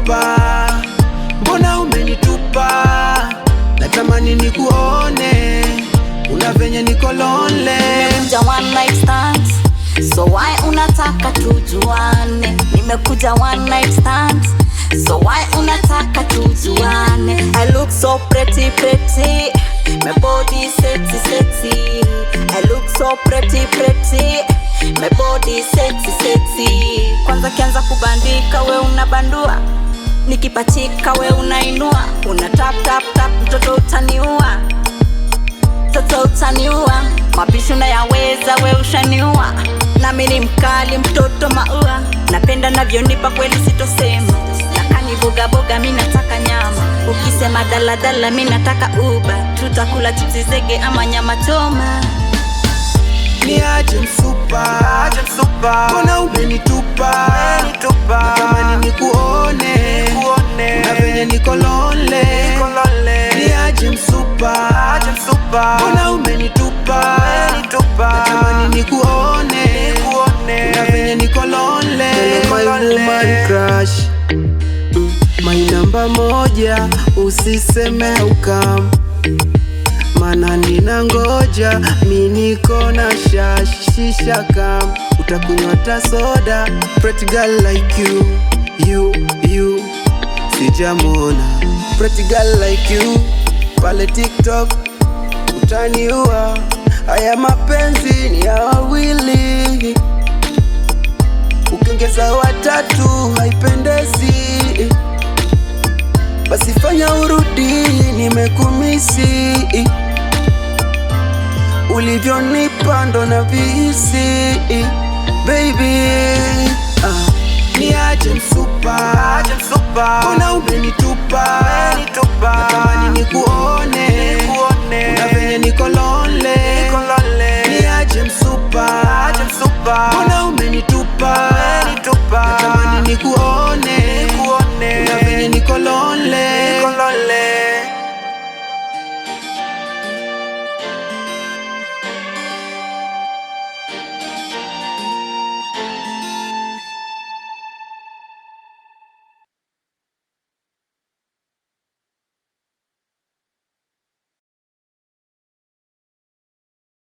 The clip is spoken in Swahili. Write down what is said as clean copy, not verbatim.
umenitupa, mbona umenitupa? Natamani nikuone, una venye niko lonely. Nimekuja one night stands, so why unataka tujuane? Nimekuja one night stands, so why unataka tujuane? I look so pretty pretty, my body sexy sexy. I look so pretty pretty, my body sexy sexy. Kwanza kianza kubandika we unabandua, nikipachika we unainua, una tap tap tap, mtoto utaniua, mtoto utaniua. Mapisho na yaweza we ushaniua, nami ni mkali mtoto maua. Napenda navyonipa kweli sitosema, nakani boga boga mi nataka nyama, ukisema dala dala mi nataka uba. Tutakula chipsi zege ama nyama choma. Ni aje msupa, mbona umenitupa? Natamani nikuone, una venye niko lonely. Ni aje msupa, mbona umenitupa? Natamani nikuone, una venye niko lonely. My woman crush, my namba moja, usiseme ukam, mana nina ngoja, mi niko na shisha kam. Utakunywa ta soda, pretty girl like you sijamona. Pretty girl like you, pale TikTok utaniua. Haya mapenzi ni ya wawili, ukiongeza watatu haipendezi. Basi fanya urudi, nimekumisi. Ulivyonipa ndo na visi, baby. Ni aje msupa, mbona umenitupa? Natamani nikuone, una venye niko lonely. Ni aje msupa, mbona umenitupa? Natamani nikuone.